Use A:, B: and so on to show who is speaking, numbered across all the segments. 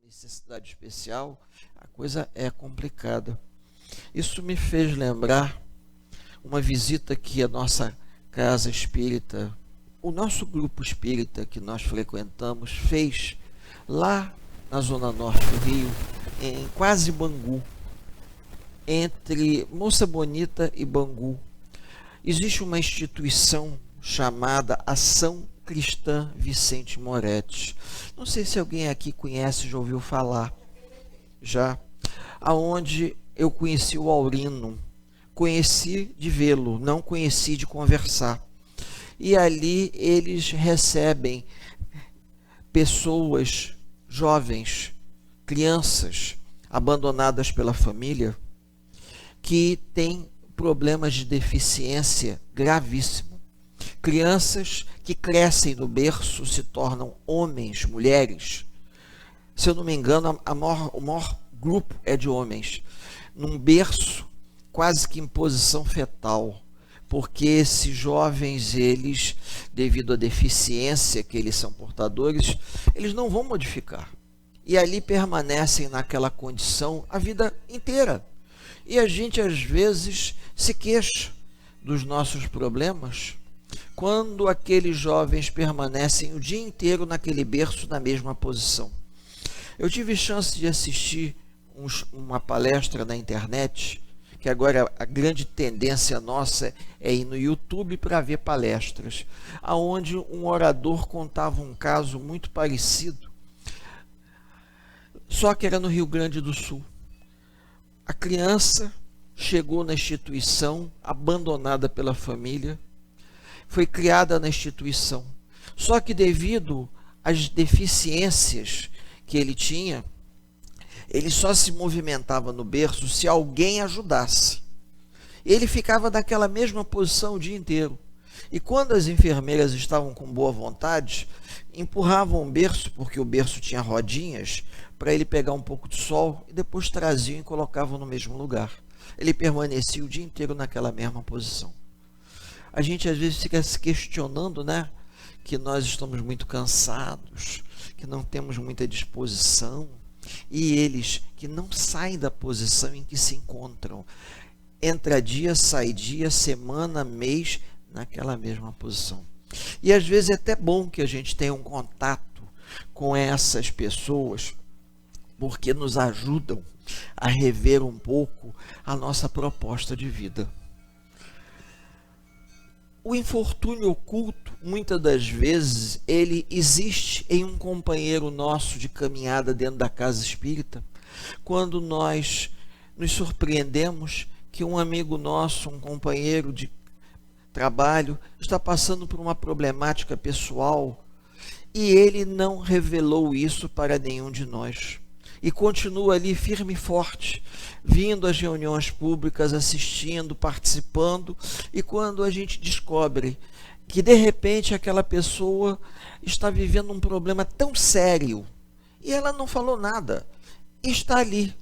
A: necessidade especial, a coisa é complicada. Isso me fez lembrar uma visita que a nossa casa espírita, o nosso grupo espírita que nós frequentamos, fez lá na zona norte do Rio, em quase Bangu, entre Moça Bonita e Bangu. Existe uma instituição chamada Ação Cristã Vicente Moretti. Não sei se alguém aqui conhece, já ouviu falar. Já. Aonde eu conheci o Aurino. Conheci de vê-lo, não conheci de conversar. E ali eles recebem pessoas jovens, crianças abandonadas pela família, que têm problemas de deficiência gravíssimo. Crianças que crescem no berço se tornam homens, mulheres. Se eu não me engano, o maior grupo é de homens. Num berço, quase que em posição fetal. Porque esses jovens, eles, devido à deficiência que eles são portadores, eles não vão modificar. E ali permanecem naquela condição a vida inteira. E a gente, às vezes, se queixa dos nossos problemas quando aqueles jovens permanecem o dia inteiro naquele berço, na mesma posição. Eu tive chance de assistir uma palestra na internet, que agora a grande tendência nossa é ir no YouTube para ver palestras, aonde um orador contava um caso muito parecido, só que era no Rio Grande do Sul. A criança chegou na instituição, abandonada pela família, foi criada na instituição. Só que devido às deficiências que ele tinha, ele só se movimentava no berço se alguém ajudasse. Ele ficava naquela mesma posição o dia inteiro. E quando as enfermeiras estavam com boa vontade, empurravam o berço, porque o berço tinha rodinhas, para ele pegar um pouco de sol, e depois traziam e colocavam no mesmo lugar. Ele permanecia o dia inteiro naquela mesma posição. A gente às vezes fica se questionando, né? Que nós estamos muito cansados, que não temos muita disposição, e eles que não saem da posição em que se encontram. Entra dia, sai dia, semana, mês, naquela mesma posição. E às vezes é até bom que a gente tenha um contato com essas pessoas, porque nos ajudam a rever um pouco a nossa proposta de vida. O infortúnio oculto, muitas das vezes, ele existe em um companheiro nosso de caminhada dentro da casa espírita, quando nós nos surpreendemos que um amigo nosso, um companheiro de trabalho, está passando por uma problemática pessoal e ele não revelou isso para nenhum de nós. E continua ali firme e forte, vindo às reuniões públicas, assistindo, participando, e quando a gente descobre que de repente aquela pessoa está vivendo um problema tão sério, e ela não falou nada, está ali,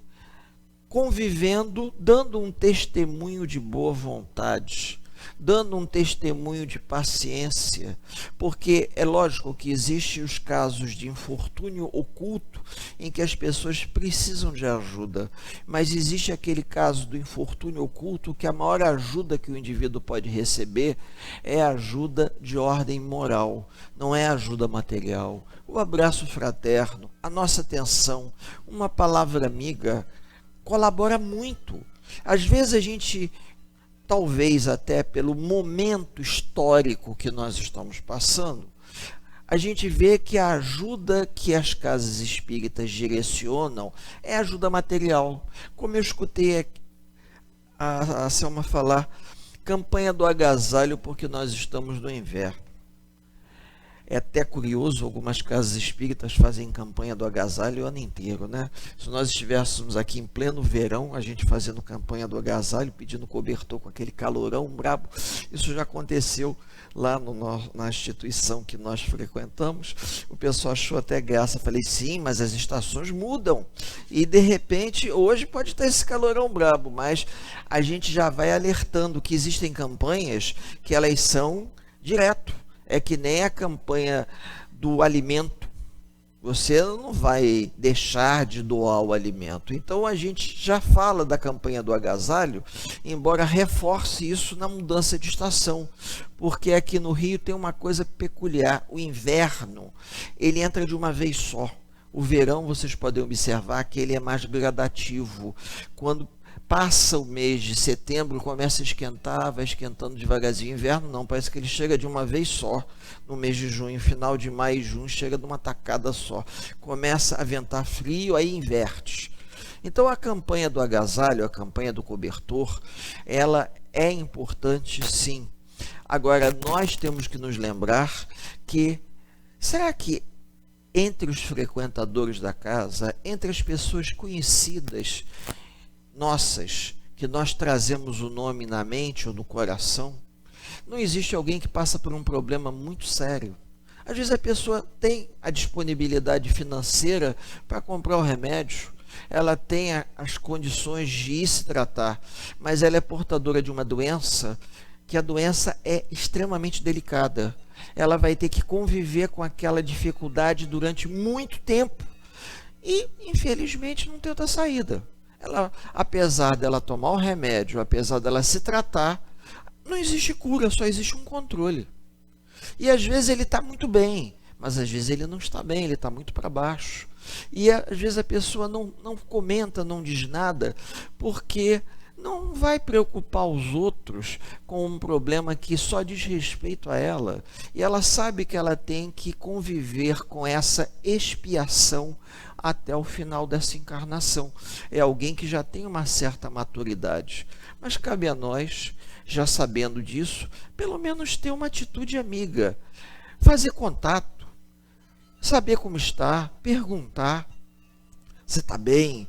A: convivendo, dando um testemunho de boa vontade, dando um testemunho de paciência, porque é lógico que existem os casos de infortúnio oculto em que as pessoas precisam de ajuda, mas existe aquele caso do infortúnio oculto que a maior ajuda que o indivíduo pode receber é ajuda de ordem moral, não é ajuda material. O abraço fraterno, a nossa atenção, uma palavra amiga colabora muito. Às vezes a gente, talvez até pelo momento histórico que nós estamos passando, a gente vê que a ajuda que as casas espíritas direcionam é ajuda material. Como eu escutei a Selma falar, campanha do agasalho porque nós estamos no inverno. É até curioso, algumas casas espíritas fazem campanha do agasalho o ano inteiro, né? Se nós estivéssemos aqui em pleno verão, a gente fazendo campanha do agasalho, pedindo cobertor com aquele calorão brabo, isso já aconteceu lá na instituição que nós frequentamos. O pessoal achou até graça, falei, sim, mas as estações mudam, e de repente, hoje pode estar esse calorão brabo, mas a gente já vai alertando que existem campanhas que elas são direto. É que nem a campanha do alimento Você não vai deixar de doar o alimento. Então a gente já fala da campanha do agasalho, embora reforce isso na mudança de estação, porque aqui no Rio tem uma coisa peculiar: o inverno ele entra de uma vez só. O verão, vocês podem observar que ele é mais gradativo. Quando passa o mês de setembro, começa a esquentar, vai esquentando devagarzinho. Inverno não, parece que ele chega de uma vez só. No mês de junho, final de maio e junho, chega de uma tacada só. Começa a ventar frio, aí inverte. Então a campanha do agasalho, a campanha do cobertor, ela é importante sim. Agora, nós temos que nos lembrar que, será que entre os frequentadores da casa, entre as pessoas conhecidas nossas, que nós trazemos o nome na mente ou no coração, não existe alguém que passa por um problema muito sério? Às vezes a pessoa tem a disponibilidade financeira para comprar o remédio, ela tem as condições de ir se tratar, mas ela é portadora de uma doença, que a doença é extremamente delicada. Ela vai ter que conviver com aquela dificuldade durante muito tempo e, infelizmente, não tem outra saída. Ela, apesar dela tomar o remédio, apesar dela se tratar, não existe cura, só existe um controle. E às vezes ele está muito bem, mas às vezes ele não está bem, ele está muito para baixo. E às vezes a pessoa não comenta, não diz nada, porque não vai preocupar os outros com um problema que só diz respeito a ela. E ela sabe que ela tem que conviver com essa expiação até o final dessa encarnação. É alguém que já tem uma certa maturidade. Mas cabe a nós, já sabendo disso, pelo menos ter uma atitude amiga. Fazer contato, saber como está, perguntar: você está bem?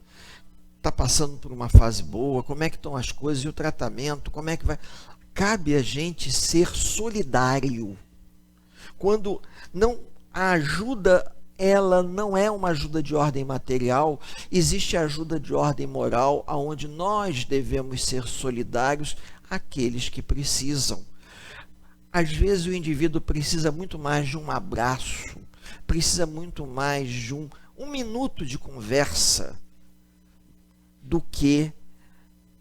A: Está passando por uma fase boa? Como é que estão as coisas? E o tratamento? Como é que vai? Cabe a gente ser solidário. Quando não a ajuda, ela não é uma ajuda de ordem material, existe ajuda de ordem moral, onde nós devemos ser solidários àqueles que precisam. Às vezes o indivíduo precisa muito mais de um abraço, precisa muito mais de um minuto de conversa, do que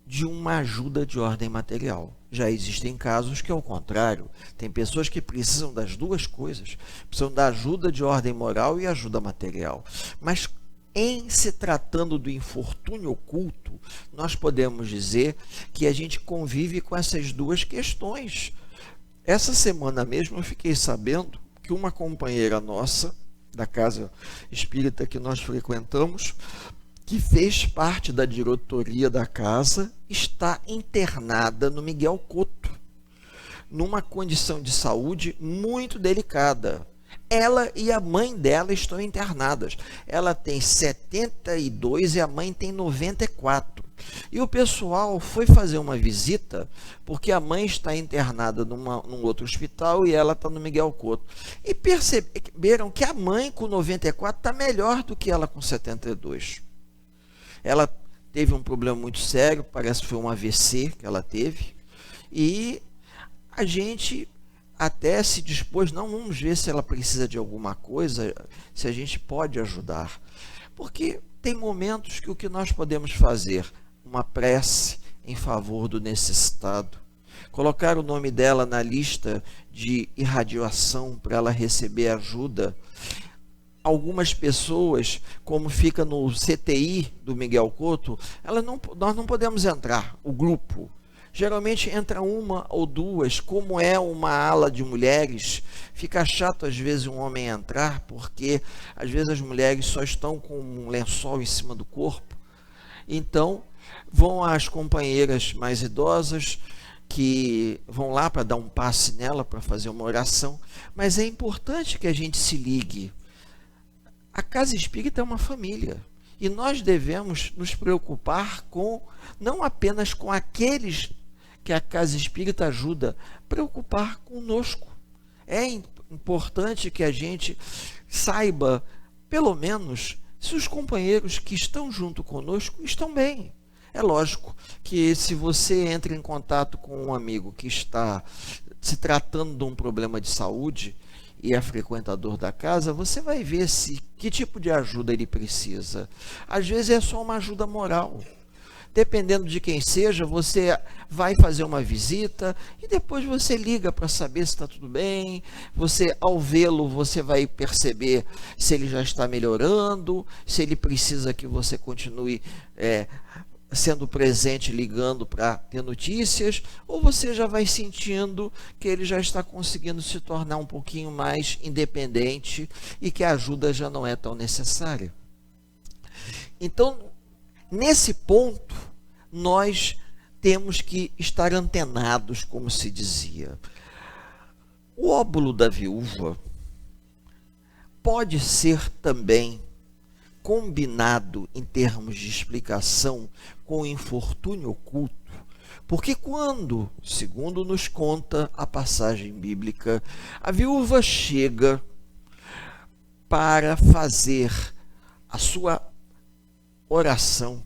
A: de uma ajuda de ordem material. Já existem casos que é o contrário. Tem pessoas que precisam das duas coisas. Precisam da ajuda de ordem moral e ajuda material. Mas em se tratando do infortúnio oculto, nós podemos dizer que a gente convive com essas duas questões. Essa semana mesmo eu fiquei sabendo que uma companheira nossa, da casa espírita que nós frequentamos, que fez parte da diretoria da casa, está internada no Miguel Couto, numa condição de saúde muito delicada. Ela e a mãe dela estão internadas. Ela tem 72 e a mãe tem 94. E o pessoal foi fazer uma visita, porque a mãe está internada num outro hospital e ela está no Miguel Couto. E perceberam que a mãe com 94 está melhor do que ela com 72. Ela teve um problema muito sério, parece que foi um AVC que ela teve, e a gente até se dispôs: não, vamos ver se ela precisa de alguma coisa, se a gente pode ajudar. Porque tem momentos que o que nós podemos fazer, uma prece em favor do necessitado, colocar o nome dela na lista de irradiação para ela receber ajuda. Algumas pessoas, como fica no CTI do Miguel Couto, nós não podemos entrar, o grupo. Geralmente entra uma ou duas, como é uma ala de mulheres, fica chato às vezes um homem entrar, porque às vezes as mulheres só estão com um lençol em cima do corpo. Então, vão as companheiras mais idosas, que vão lá para dar um passe nela, para fazer uma oração. Mas é importante que a gente se ligue. A casa espírita é uma família e nós devemos nos preocupar não apenas com aqueles que a casa espírita ajuda, preocupar conosco. É importante que a gente saiba, pelo menos, se os companheiros que estão junto conosco estão bem. É lógico que se você entra em contato com um amigo que está se tratando de um problema de saúde, e é frequentador da casa, você vai ver que tipo de ajuda ele precisa. Às vezes é só uma ajuda moral. Dependendo de quem seja, você vai fazer uma visita e depois você liga para saber se está tudo bem. Você, ao vê-lo, você vai perceber se ele já está melhorando, se ele precisa que você continue sendo presente, ligando para ter notícias, ou você já vai sentindo que ele já está conseguindo se tornar um pouquinho mais independente e que a ajuda já não é tão necessária. Então, nesse ponto, nós temos que estar antenados, como se dizia. O óbolo da viúva pode ser também combinado em termos de explicação com o infortúnio oculto, porque quando, segundo nos conta a passagem bíblica, a viúva chega para fazer a sua oração,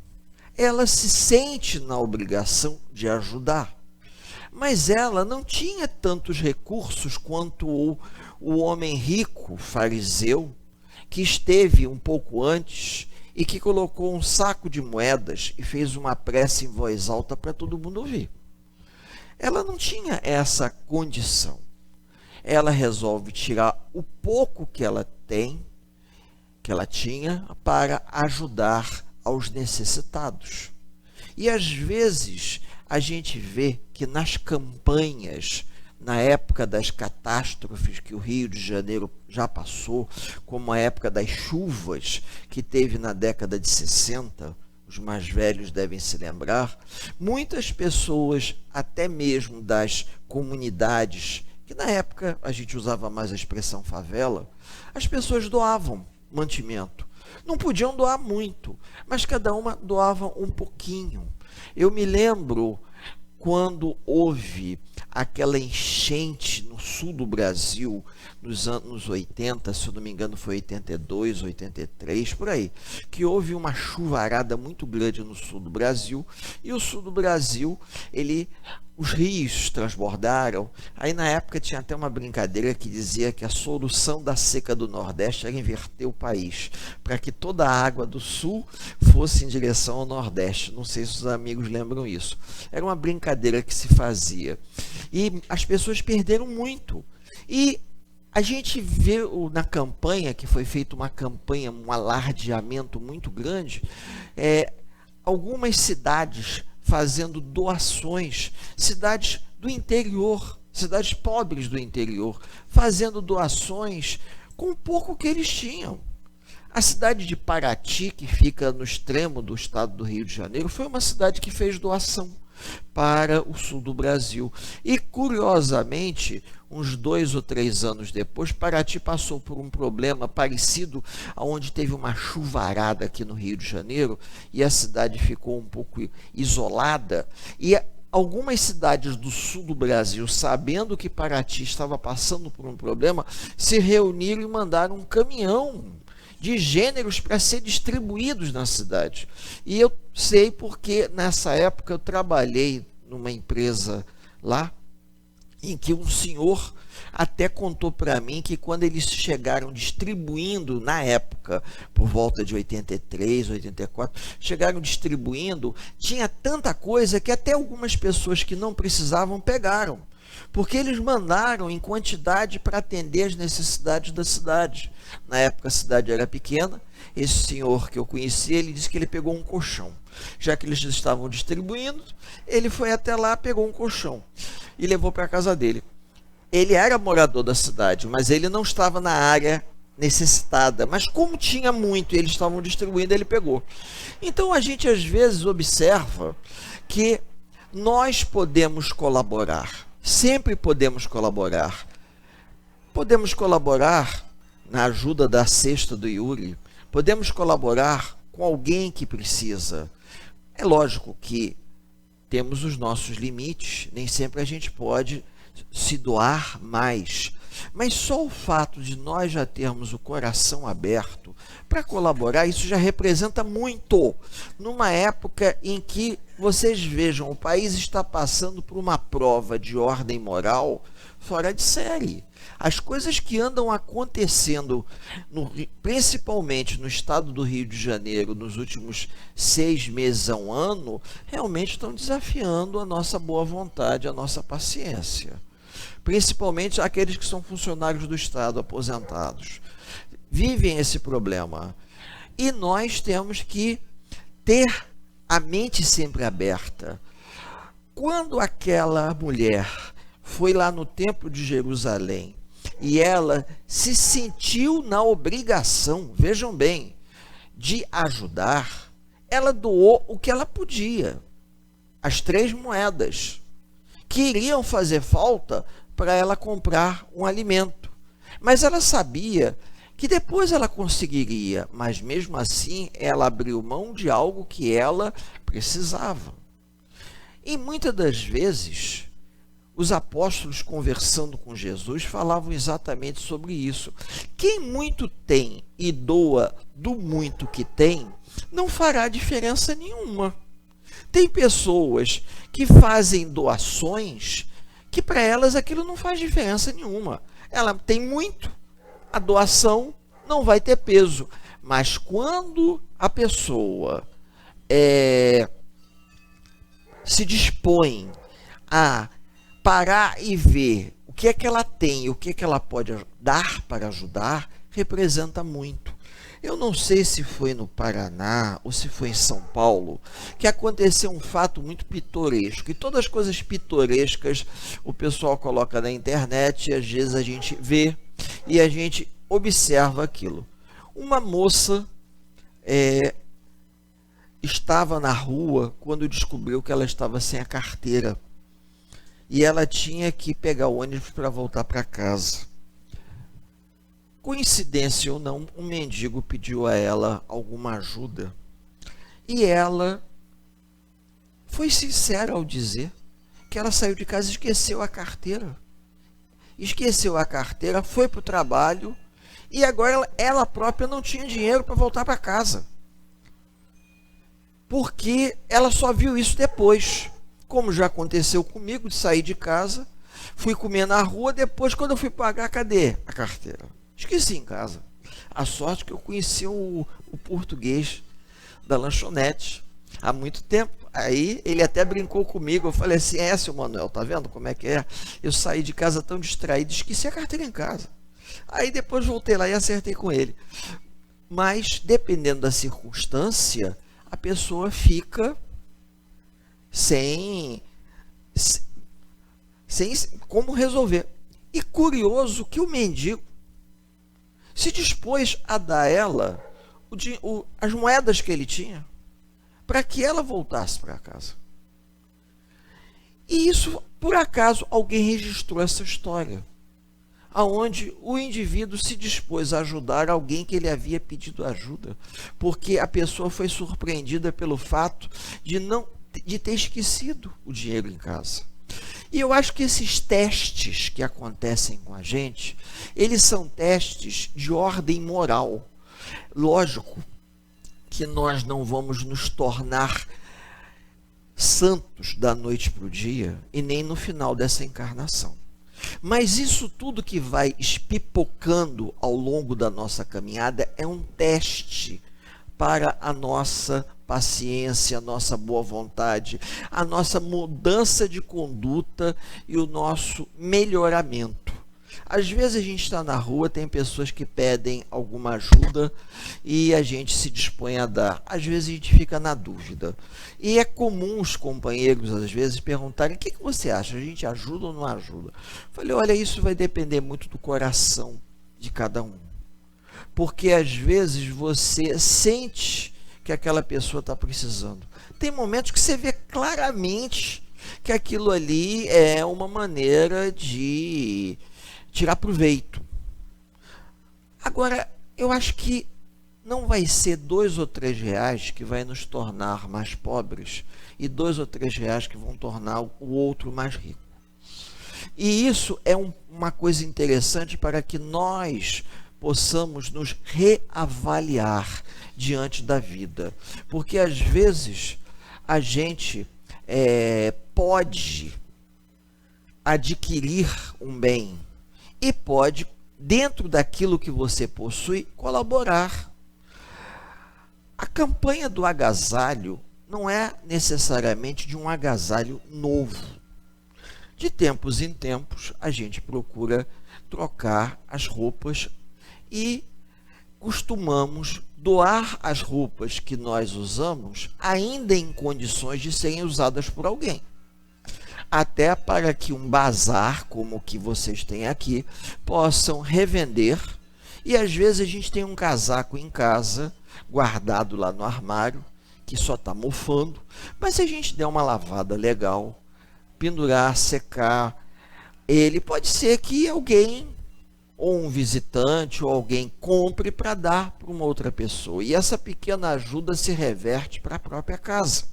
A: ela se sente na obrigação de ajudar, mas ela não tinha tantos recursos quanto o homem rico fariseu, que esteve um pouco antes e que colocou um saco de moedas e fez uma prece em voz alta para todo mundo ouvir. Ela não tinha essa condição. Ela resolve tirar o pouco que ela tem, que ela tinha, para ajudar aos necessitados. E às vezes a gente vê que nas campanhas, na época das catástrofes que o Rio de Janeiro já passou, como a época das chuvas que teve na década de 60, os mais velhos devem se lembrar, muitas pessoas, até mesmo das comunidades, que na época a gente usava mais a expressão favela, as pessoas doavam mantimento. Não podiam doar muito, mas cada uma doava um pouquinho. Eu me lembro quando houve aquela enchente no sul do Brasil, nos anos 80, se eu não me engano foi 82, 83, por aí, que houve uma chuvarada muito grande no sul do Brasil, e o sul do Brasil, os rios transbordaram. Aí na época tinha até uma brincadeira que dizia que a solução da seca do Nordeste era inverter o país, para que toda a água do sul fosse em direção ao Nordeste. Não sei se os amigos lembram isso. Era uma brincadeira que se fazia. E as pessoas perderam muito. E a gente vê na campanha, que foi feita uma campanha, um alardeamento muito grande, algumas cidades fazendo doações, cidades do interior, cidades pobres do interior, fazendo doações com o pouco que eles tinham. A cidade de Paraty, que fica no extremo do estado do Rio de Janeiro, foi uma cidade que fez doação para o sul do Brasil. E, curiosamente, uns 2 ou 3 anos depois, Paraty passou por um problema parecido, onde teve uma chuvarada aqui no Rio de Janeiro, e a cidade ficou um pouco isolada, e algumas cidades do sul do Brasil, sabendo que Paraty estava passando por um problema, se reuniram e mandaram um caminhão de gêneros para ser distribuídos na cidade. E eu sei porque nessa época eu trabalhei numa empresa lá, em que um senhor até contou para mim que quando eles chegaram distribuindo, na época, por volta de 83, 84, chegaram distribuindo, tinha tanta coisa que até algumas pessoas que não precisavam pegaram, porque eles mandaram em quantidade para atender as necessidades da cidade. Na época a cidade era pequena. Esse senhor que eu conheci, ele disse que ele pegou um colchão. Já que eles estavam distribuindo, ele foi até lá, pegou um colchão e levou para a casa dele. Ele era morador da cidade, mas ele não estava na área necessitada. Mas como tinha muito e eles estavam distribuindo, ele pegou. Então a gente às vezes observa que nós podemos colaborar. Sempre podemos colaborar. Podemos colaborar na ajuda da cesta do Yuri. Podemos colaborar com alguém que precisa. É lógico que temos os nossos limites. Nem sempre a gente pode se doar mais. Mas só o fato de nós já termos o coração aberto para colaborar, isso já representa muito. Numa época em que, vocês vejam, o país está passando por uma prova de ordem moral fora de série. As coisas que andam acontecendo, principalmente no estado do Rio de Janeiro, nos últimos 6 meses a um ano, realmente estão desafiando a nossa boa vontade, a nossa paciência. Principalmente aqueles que são funcionários do Estado, aposentados. Vivem esse problema. E nós temos que ter a mente sempre aberta. Quando aquela mulher foi lá no Templo de Jerusalém e ela se sentiu na obrigação, vejam bem, de ajudar, ela doou o que ela podia, as 3 moedas, que iriam fazer falta para ela comprar um alimento. Mas ela sabia que depois ela conseguiria, mas mesmo assim ela abriu mão de algo que ela precisava. E muitas das vezes, os apóstolos conversando com Jesus falavam exatamente sobre isso. Quem muito tem e doa do muito que tem, não fará diferença nenhuma. Tem pessoas que fazem doações que para elas aquilo não faz diferença nenhuma. Ela tem muito, a doação não vai ter peso. Mas quando a pessoa se dispõe a parar e ver o que é que ela tem, o que é que ela pode dar para ajudar, representa muito. Eu não sei se foi no Paraná ou se foi em São Paulo que aconteceu um fato muito pitoresco. E todas as coisas pitorescas o pessoal coloca na internet e às vezes a gente vê e a gente observa aquilo. Uma moça estava na rua quando descobriu que ela estava sem a carteira. E ela tinha que pegar o ônibus para voltar para casa. Coincidência ou não, um mendigo pediu a ela alguma ajuda. E ela foi sincera ao dizer que ela saiu de casa e esqueceu a carteira. Esqueceu a carteira, foi para o trabalho e agora ela própria não tinha dinheiro para voltar para casa. Porque ela só viu isso depois. Como já aconteceu comigo, de sair de casa, fui comer na rua, depois quando eu fui pagar, cadê a carteira? Esqueci em casa. A sorte que eu conheci o português da lanchonete há muito tempo. Aí ele até brincou comigo, eu falei assim, seu Manuel, tá vendo como é que é? Eu saí de casa tão distraído, esqueci a carteira em casa. Aí depois voltei lá e acertei com ele. Mas dependendo da circunstância, a pessoa fica sem como resolver. E curioso que o mendigo se dispôs a dar a ela as moedas que ele tinha para que ela voltasse para casa. E isso, por acaso, alguém registrou essa história, aonde o indivíduo se dispôs a ajudar alguém que ele havia pedido ajuda, porque a pessoa foi surpreendida pelo fato de ter esquecido o dinheiro em casa. E eu acho que esses testes que acontecem com a gente, eles são testes de ordem moral. Lógico que nós não vamos nos tornar santos da noite para o dia e nem no final dessa encarnação. Mas isso tudo que vai espipocando ao longo da nossa caminhada é um teste para a nossa paciência, a nossa boa vontade, a nossa mudança de conduta e o nosso melhoramento. Às vezes a gente está na rua, tem pessoas que pedem alguma ajuda e a gente se dispõe a dar. Às vezes a gente fica na dúvida. E é comum os companheiros, às vezes, perguntarem, o que você acha? A gente ajuda ou não ajuda? Eu falei, olha, isso vai depender muito do coração de cada um. Porque às vezes você sente que aquela pessoa está precisando. Tem momentos que você vê claramente que aquilo ali é uma maneira de tirar proveito. Agora, eu acho que não vai ser 2 ou 3 reais que vai nos tornar mais pobres e 2 ou 3 reais que vão tornar o outro mais rico. E isso é uma coisa interessante para que nós possamos nos reavaliar diante da vida. Porque às vezes a gente pode adquirir um bem e pode, dentro daquilo que você possui, colaborar. A campanha do agasalho não é necessariamente de um agasalho novo. De tempos em tempos, a gente procura trocar as roupas e costumamos doar as roupas que nós usamos ainda em condições de serem usadas por alguém. Até para que um bazar, como o que vocês têm aqui, possam revender. E às vezes a gente tem um casaco em casa, guardado lá no armário, que só está mofando, mas se a gente der uma lavada legal, pendurar, secar, ele pode ser que alguém, ou um visitante, ou alguém compre para dar para uma outra pessoa. E essa pequena ajuda se reverte para a própria casa.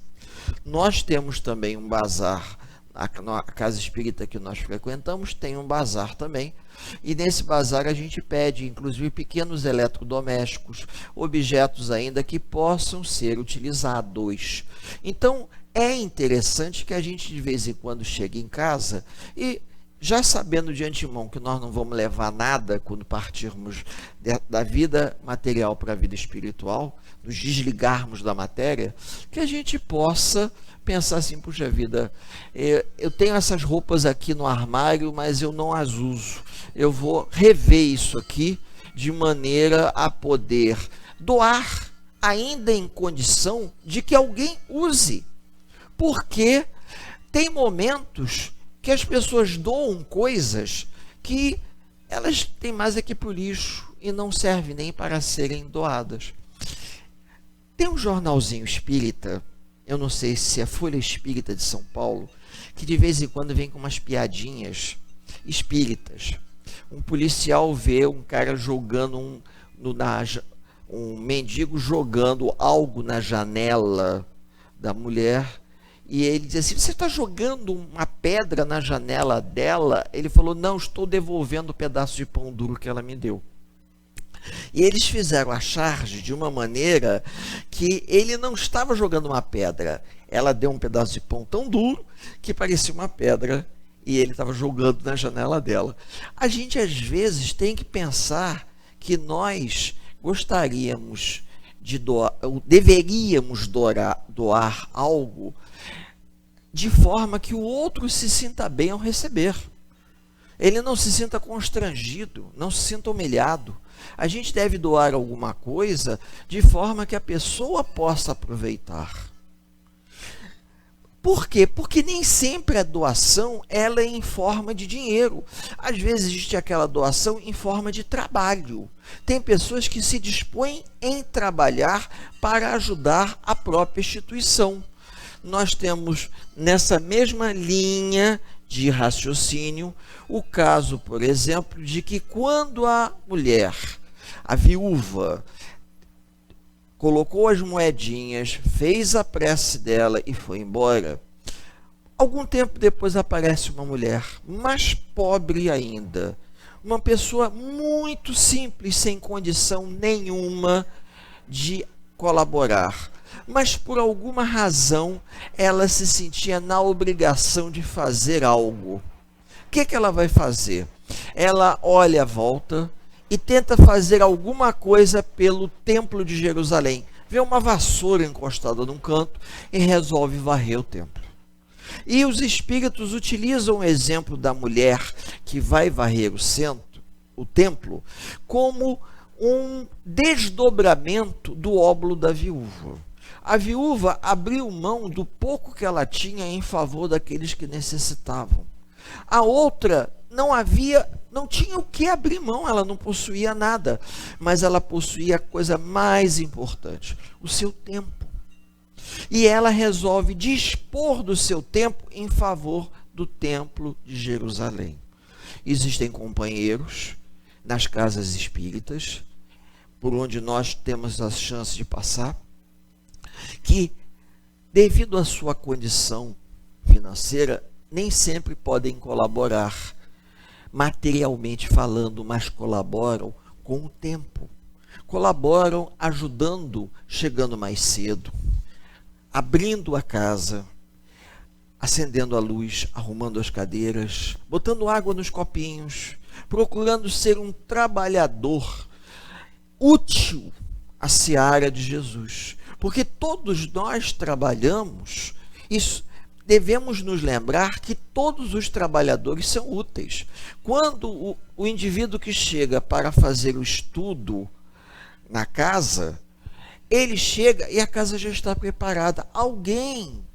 A: Nós temos também um bazar, a casa espírita que nós frequentamos tem um bazar também, e nesse bazar a gente pede inclusive pequenos eletrodomésticos, objetos ainda que possam ser utilizados. Então é interessante que a gente de vez em quando chegue em casa e, já sabendo de antemão que nós não vamos levar nada quando partirmos da vida material para a vida espiritual, nos desligarmos da matéria, que a gente possa pensar assim: puxa vida, eu tenho essas roupas aqui no armário, mas eu não as uso. Eu vou rever isso aqui de maneira a poder doar, ainda em condição de que alguém use. Porque tem momentos que as pessoas doam coisas que elas têm mais aqui para o lixo e não servem nem para serem doadas. Tem um jornalzinho espírita, eu não sei se é Folha Espírita de São Paulo, que de vez em quando vem com umas piadinhas espíritas. Um policial vê um cara jogando um mendigo jogando algo na janela da mulher, e ele diz assim: você está jogando uma pedra na janela dela? Ele falou: não, estou devolvendo o pedaço de pão duro que ela me deu. E eles fizeram a charge de uma maneira que ele não estava jogando uma pedra. Ela deu um pedaço de pão tão duro que parecia uma pedra e ele estava jogando na janela dela. A gente às vezes tem que pensar que nós gostaríamos de doar, deveríamos doar algo de forma que o outro se sinta bem ao receber. Ele não se sinta constrangido, não se sinta humilhado. A gente deve doar alguma coisa de forma que a pessoa possa aproveitar. Por quê? Porque nem sempre a doação ela é em forma de dinheiro. Às vezes existe aquela doação em forma de trabalho. Tem pessoas que se dispõem em trabalhar para ajudar a própria instituição. Nós temos nessa mesma linha de raciocínio o caso, por exemplo, de que quando a mulher, a viúva, colocou as moedinhas, fez a prece dela e foi embora, algum tempo depois aparece uma mulher mais pobre ainda, uma pessoa muito simples, sem condição nenhuma de colaborar, mas por alguma razão ela se sentia na obrigação de fazer algo. O que ela vai fazer? Ela olha à volta e tenta fazer alguma coisa pelo Templo de Jerusalém. Vê uma vassoura encostada num canto e resolve varrer o templo. E os espíritos utilizam o exemplo da mulher que vai varrer o templo como um desdobramento do óbolo da viúva. A viúva abriu mão do pouco que ela tinha em favor daqueles que necessitavam. A outra não tinha o que abrir mão, ela não possuía nada, mas ela possuía a coisa mais importante, o seu tempo. E ela resolve dispor do seu tempo em favor do Templo de Jerusalém. Existem companheiros nas casas espíritas, por onde nós temos a chance de passar, que, devido à sua condição financeira, nem sempre podem colaborar materialmente falando, mas colaboram com o tempo. Colaboram ajudando, chegando mais cedo, abrindo a casa, acendendo a luz, arrumando as cadeiras, botando água nos copinhos, procurando ser um trabalhador útil à seara de Jesus. Porque todos nós trabalhamos, isso, devemos nos lembrar que todos os trabalhadores são úteis. Quando o indivíduo que chega para fazer o estudo na casa, ele chega e a casa já está preparada. Alguém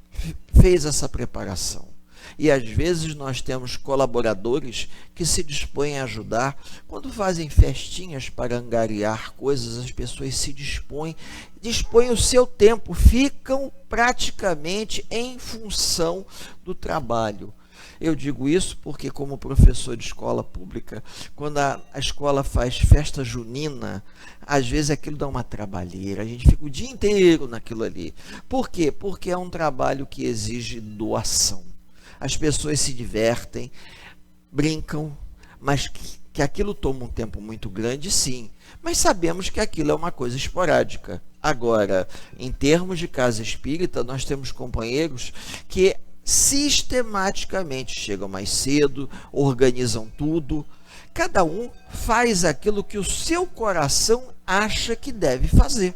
A: fez essa preparação. E às vezes nós temos colaboradores que se dispõem a ajudar. Quando fazem festinhas para angariar coisas, as pessoas se dispõem o seu tempo, ficam praticamente em função do trabalho. Eu digo isso porque, como professor de escola pública, quando a escola faz festa junina, às vezes aquilo dá uma trabalheira, a gente fica o dia inteiro naquilo ali. Por quê? Porque é um trabalho que exige doação. As pessoas se divertem, brincam, mas que aquilo toma um tempo muito grande, sim. Mas sabemos que aquilo é uma coisa esporádica. Agora, em termos de casa espírita, nós temos companheiros que sistematicamente chegam mais cedo, organizam tudo. Cada um faz aquilo que o seu coração acha que deve fazer.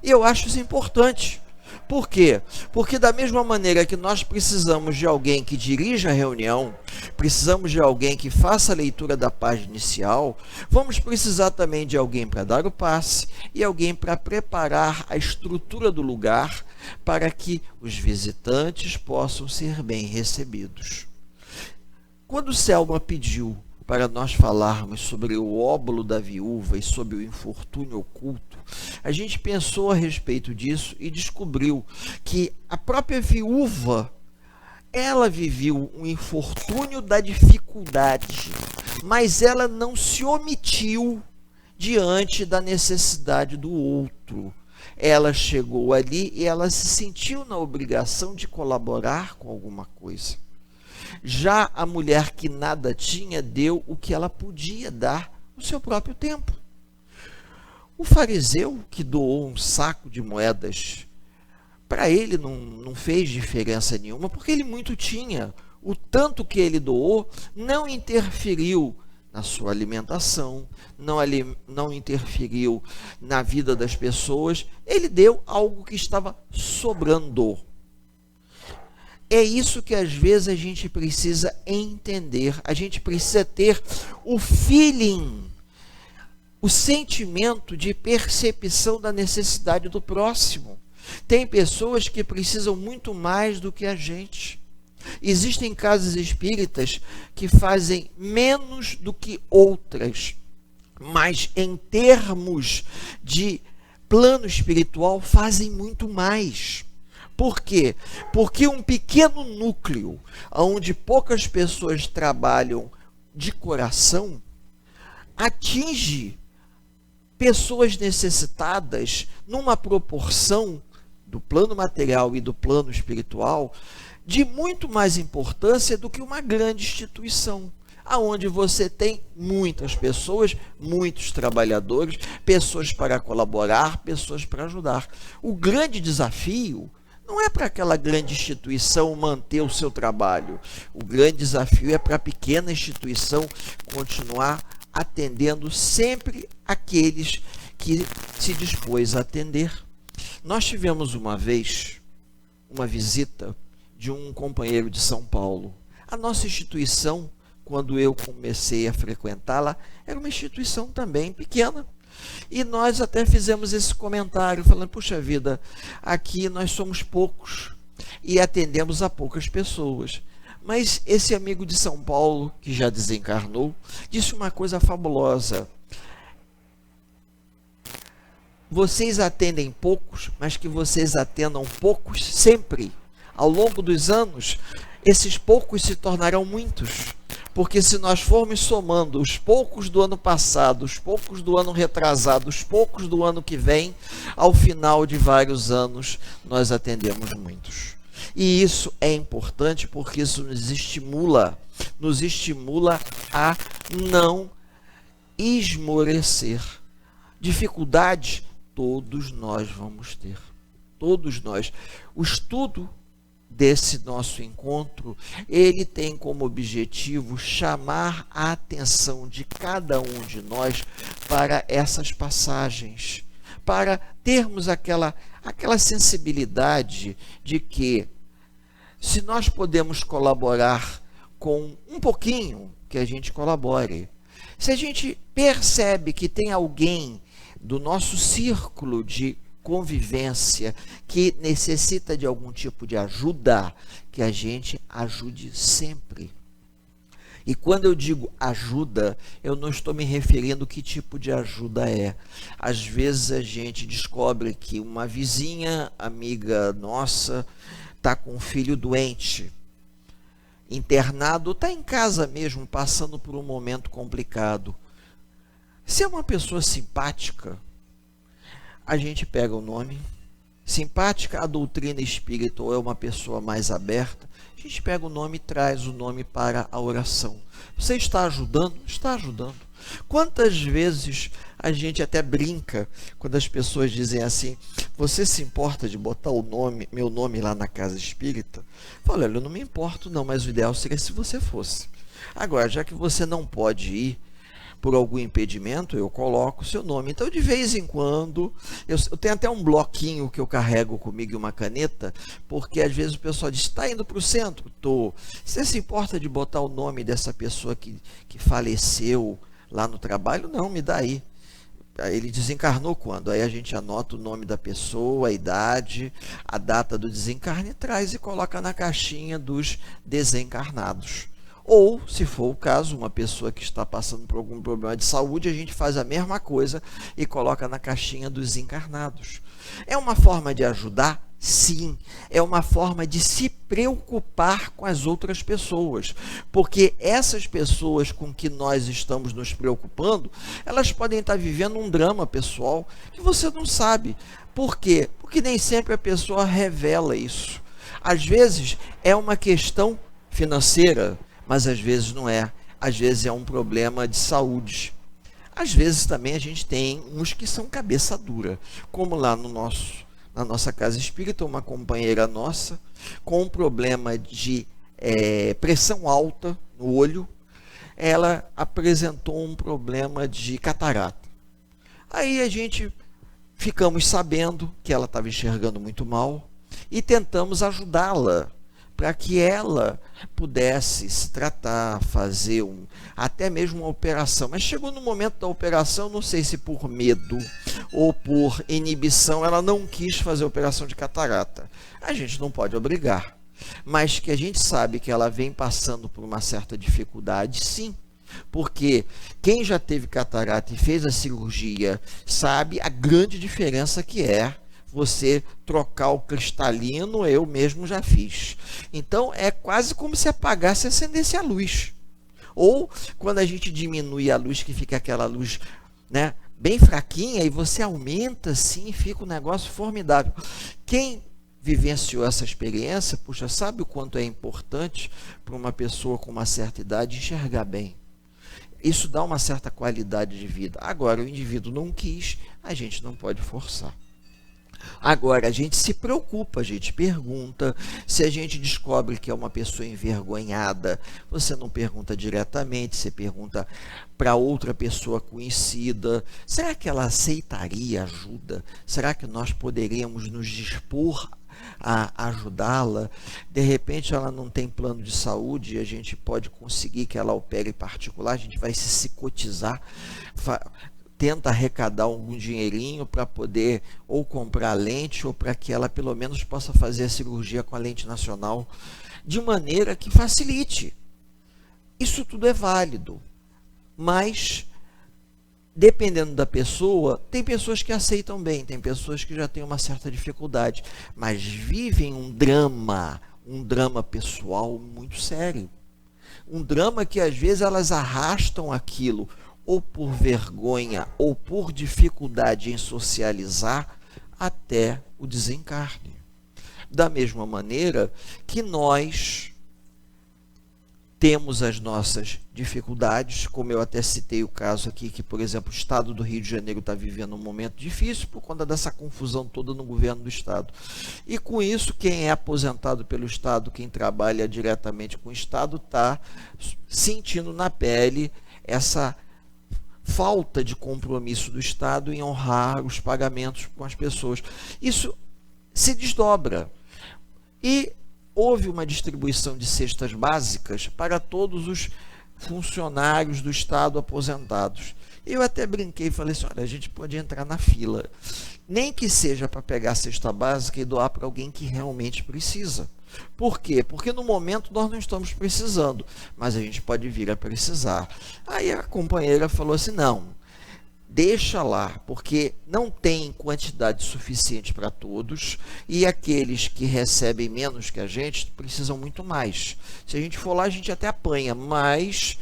A: E eu acho isso importante. Por quê? Porque da mesma maneira que nós precisamos de alguém que dirija a reunião, precisamos de alguém que faça a leitura da página inicial, vamos precisar também de alguém para dar o passe e alguém para preparar a estrutura do lugar para que os visitantes possam ser bem recebidos. Quando Selma pediu para nós falarmos sobre o óbolo da viúva e sobre o infortúnio oculto, a gente pensou a respeito disso e descobriu que a própria viúva, ela viveu um infortúnio da dificuldade, mas ela não se omitiu diante da necessidade do outro. Ela chegou ali e ela se sentiu na obrigação de colaborar com alguma coisa. Já a mulher que nada tinha, deu o que ela podia dar, o seu próprio tempo. O fariseu que doou um saco de moedas, para ele não fez diferença nenhuma, porque ele muito tinha. O tanto que ele doou não interferiu na sua alimentação, não interferiu na vida das pessoas. Ele deu algo que estava sobrando. É isso que às vezes a gente precisa entender. A gente precisa ter o feeling, o sentimento de percepção da necessidade do próximo. Tem pessoas que precisam muito mais do que a gente. Existem casas espíritas que fazem menos do que outras, mas em termos de plano espiritual fazem muito mais. Por quê? Porque um pequeno núcleo, onde poucas pessoas trabalham de coração, atinge pessoas necessitadas numa proporção do plano material e do plano espiritual de muito mais importância do que uma grande instituição, aonde você tem muitas pessoas, muitos trabalhadores, pessoas para colaborar, pessoas para ajudar. O grande desafio não é para aquela grande instituição manter o seu trabalho. O grande desafio é para a pequena instituição continuar atendendo sempre aqueles que se dispôs a atender. Nós tivemos uma vez uma visita de um companheiro de São Paulo. A nossa instituição, quando eu comecei a frequentá-la, era uma instituição também pequena. E nós até fizemos esse comentário, falando, puxa vida, aqui nós somos poucos e atendemos a poucas pessoas. Mas esse amigo de São Paulo, que já desencarnou, disse uma coisa fabulosa. Vocês atendem poucos, mas que vocês atendam poucos sempre. Ao longo dos anos, esses poucos se tornarão muitos. Porque se nós formos somando os poucos do ano passado, os poucos do ano retrasado, os poucos do ano que vem, ao final de vários anos, nós atendemos muitos. E isso é importante porque isso nos estimula a não esmorecer. Dificuldades todos nós vamos ter, todos nós. O estudo desse nosso encontro, ele tem como objetivo chamar a atenção de cada um de nós para essas passagens, para termos aquela sensibilidade de que, se nós podemos colaborar com um pouquinho, que a gente colabore. Se a gente percebe que tem alguém do nosso círculo de convivência que necessita de algum tipo de ajuda, que a gente ajude sempre. E quando eu digo ajuda, eu não estou me referindo a que tipo de ajuda é. Às vezes a gente descobre que uma vizinha, amiga nossa, está com um filho doente, internado, está em casa mesmo, passando por um momento complicado. Se é uma pessoa simpática, a gente pega o nome. Simpática, a doutrina espírita é uma pessoa mais aberta, a gente pega o nome e traz o nome para a oração. Você está ajudando? Está ajudando. Quantas vezes a gente até brinca quando as pessoas dizem assim: você se importa de botar meu nome lá na casa espírita? Olha, eu não me importo não, mas o ideal seria se você fosse. Agora, já que você não pode ir por algum impedimento, eu coloco o seu nome. Então, de vez em quando, eu tenho até um bloquinho que eu carrego comigo e uma caneta, porque às vezes o pessoal diz: está indo para o centro? Estou. Você se importa de botar o nome dessa pessoa que faleceu lá no trabalho? Não, me dá aí. Ele desencarnou quando? Aí a gente anota o nome da pessoa, a idade, a data do desencarne, traz e coloca na caixinha dos desencarnados. Ou, se for o caso, uma pessoa que está passando por algum problema de saúde, a gente faz a mesma coisa e coloca na caixinha dos encarnados. É uma forma de ajudar? Sim. É uma forma de se preocupar com as outras pessoas. Porque essas pessoas com que nós estamos nos preocupando, elas podem estar vivendo um drama pessoal que você não sabe. Por quê? Porque nem sempre a pessoa revela isso. Às vezes é uma questão financeira, mas às vezes não é. Às vezes é um problema de saúde. Às vezes também a gente tem uns que são cabeça dura, como lá na nossa casa espírita, uma companheira nossa com um problema de pressão alta no olho, ela apresentou um problema de catarata. Aí a gente ficamos sabendo que ela estava enxergando muito mal e tentamos ajudá-la para que ela pudesse se tratar, fazer até mesmo uma operação. Mas chegou no momento da operação, não sei se por medo ou por inibição, ela não quis fazer a operação de catarata. A gente não pode obrigar, mas que a gente sabe que ela vem passando por uma certa dificuldade, sim. Porque quem já teve catarata e fez a cirurgia sabe a grande diferença que é você trocar o cristalino. Eu mesmo já fiz. Então é quase como se apagasse e acendesse a luz. Ou quando a gente diminui a luz, que fica aquela luz, né, bem fraquinha, e você aumenta assim, fica um negócio formidável. Quem vivenciou essa experiência, puxa, sabe o quanto é importante para uma pessoa com uma certa idade enxergar bem. Isso dá uma certa qualidade de vida. Agora, o indivíduo não quis, a gente não pode forçar. Agora, a gente se preocupa, a gente pergunta. Se a gente descobre que é uma pessoa envergonhada, você não pergunta diretamente, você pergunta para outra pessoa conhecida. Será que ela aceitaria ajuda? Será que nós poderíamos nos dispor a ajudá-la? De repente ela não tem plano de saúde e a gente pode conseguir que ela opere particular, a gente vai se cotizar, tenta arrecadar algum dinheirinho para poder ou comprar lente, ou para que ela pelo menos possa fazer a cirurgia com a lente nacional, de maneira que facilite. Isso tudo é válido, mas dependendo da pessoa, tem pessoas que aceitam bem, tem pessoas que já têm uma certa dificuldade, mas vivem um drama pessoal muito sério. Um drama que às vezes elas arrastam aquilo, ou por vergonha, ou por dificuldade em socializar, até o desencarne. Da mesma maneira que nós temos as nossas dificuldades, como eu até citei o caso aqui, que, por exemplo, o Estado do Rio de Janeiro está vivendo um momento difícil por conta dessa confusão toda no governo do Estado. E com isso, quem é aposentado pelo Estado, quem trabalha diretamente com o Estado, está sentindo na pele essa falta de compromisso do Estado em honrar os pagamentos com as pessoas. Isso se desdobra. E houve uma distribuição de cestas básicas para todos os funcionários do Estado aposentados. Eu até brinquei e falei assim, olha, a gente pode entrar na fila, nem que seja para pegar a cesta básica e doar para alguém que realmente precisa. Por quê? Porque no momento nós não estamos precisando, mas a gente pode vir a precisar. Aí a companheira falou assim, não, deixa lá, porque não tem quantidade suficiente para todos e aqueles que recebem menos que a gente precisam muito mais. Se a gente for lá, a gente até apanha, mas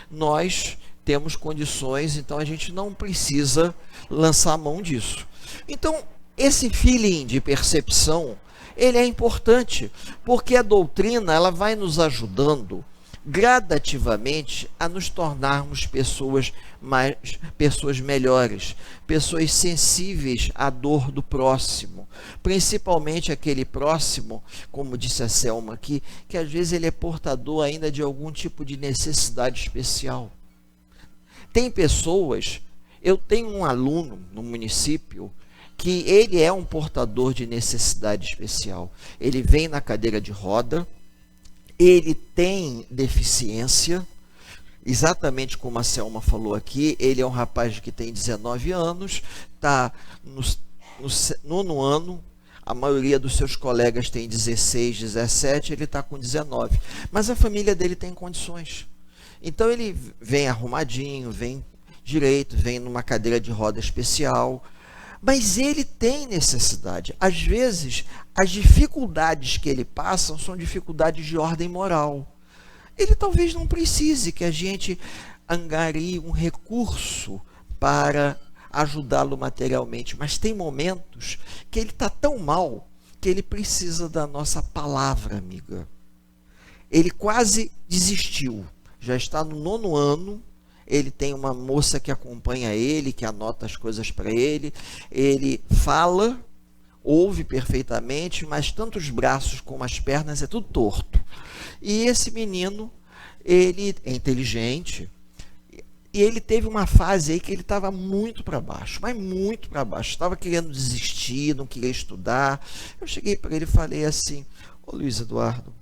A: nós temos condições, então a gente não precisa lançar a mão disso. Então, esse feeling de percepção, ele é importante, porque a doutrina ela vai nos ajudando gradativamente a nos tornarmos pessoas melhores, pessoas sensíveis à dor do próximo, principalmente aquele próximo, como disse a Selma aqui, que às vezes ele é portador ainda de algum tipo de necessidade especial. Tem pessoas, eu tenho um aluno no município que ele é um portador de necessidade especial. Ele vem na cadeira de roda, ele tem deficiência, exatamente como a Selma falou aqui, ele é um rapaz que tem 19 anos, está no 9º ano, a maioria dos seus colegas tem 16, 17, ele está com 19, mas a família dele tem condições. Então ele vem arrumadinho, vem direito, vem numa cadeira de roda especial, mas ele tem necessidade. Às vezes, as dificuldades que ele passa são dificuldades de ordem moral. Ele talvez não precise que a gente angarie um recurso para ajudá-lo materialmente, mas tem momentos que ele está tão mal que ele precisa da nossa palavra amiga. Ele quase desistiu, já está no 9º ano, ele tem uma moça que acompanha ele, que anota as coisas para ele, ele fala, ouve perfeitamente, mas tanto os braços como as pernas é tudo torto. E esse menino, ele é inteligente, e ele teve uma fase aí que ele estava muito para baixo, mas muito para baixo, estava querendo desistir, não queria estudar. Eu cheguei para ele e falei assim, ô Luiz Eduardo,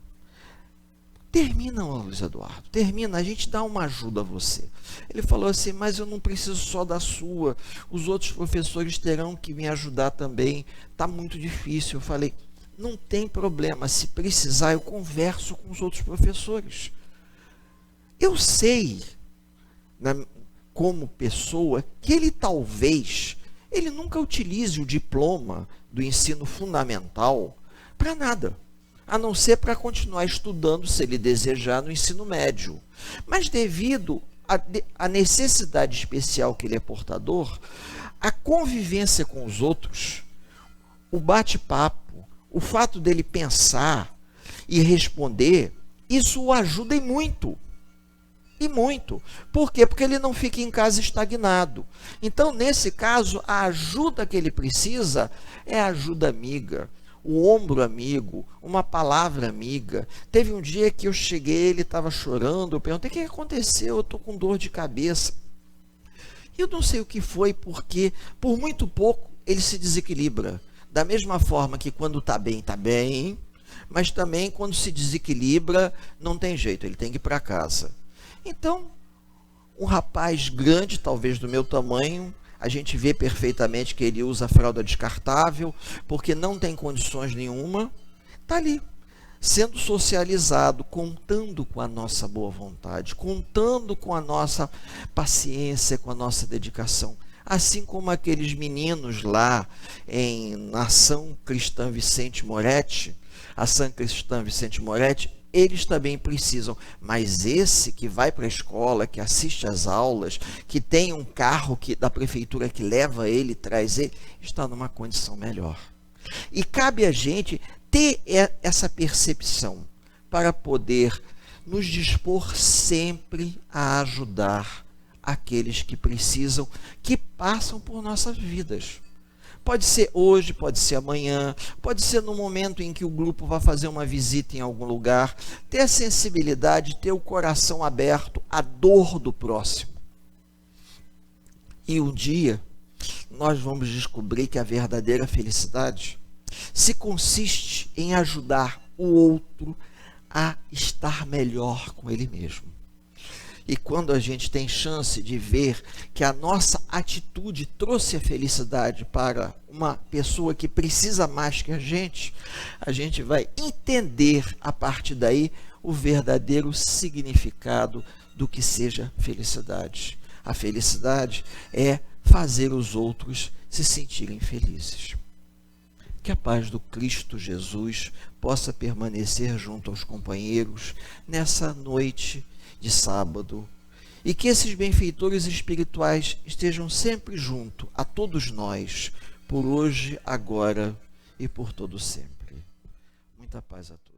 A: termina, Luiz Eduardo, termina, a gente dá uma ajuda a você. Ele falou assim, mas eu não preciso só da sua, os outros professores terão que me ajudar também, está muito difícil. Eu falei, não tem problema, se precisar eu converso com os outros professores. Eu sei, como pessoa, que ele talvez, ele nunca utilize o diploma do ensino fundamental para nada, a não ser para continuar estudando, se ele desejar, no ensino médio. Mas devido à necessidade especial que ele é portador, a convivência com os outros, o bate-papo, o fato dele pensar e responder, isso o ajuda e muito. E muito. Por quê? Porque ele não fica em casa estagnado. Então, nesse caso, a ajuda que ele precisa é a ajuda amiga, o ombro amigo, uma palavra amiga. Teve um dia que eu cheguei, ele estava chorando, eu perguntei, o que aconteceu? Eu estou com dor de cabeça. Eu não sei o que foi, porque por muito pouco ele se desequilibra. Da mesma forma que quando está bem, mas também quando se desequilibra, não tem jeito, ele tem que ir para casa. Então, um rapaz grande, talvez do meu tamanho, a gente vê perfeitamente que ele usa fralda descartável, porque não tem condições nenhuma, está ali, sendo socializado, contando com a nossa boa vontade, contando com a nossa paciência, com a nossa dedicação. Assim como aqueles meninos lá na Ação Cristã Vicente Moretti, eles também precisam, mas esse que vai para a escola, que assiste às aulas, que tem um carro da prefeitura que leva ele, traz ele, está numa condição melhor. E cabe a gente ter essa percepção para poder nos dispor sempre a ajudar aqueles que precisam, que passam por nossas vidas. Pode ser hoje, pode ser amanhã, pode ser no momento em que o grupo vai fazer uma visita em algum lugar. Ter a sensibilidade, ter o coração aberto à dor do próximo. E um dia nós vamos descobrir que a verdadeira felicidade se consiste em ajudar o outro a estar melhor com ele mesmo. E quando a gente tem chance de ver que a nossa atitude trouxe a felicidade para uma pessoa que precisa mais que a gente vai entender a partir daí o verdadeiro significado do que seja felicidade. A felicidade é fazer os outros se sentirem felizes. Que a paz do Cristo Jesus possa permanecer junto aos companheiros nessa noite de sábado, e que esses benfeitores espirituais estejam sempre junto a todos nós, por hoje, agora e por todo sempre. Muita paz a todos.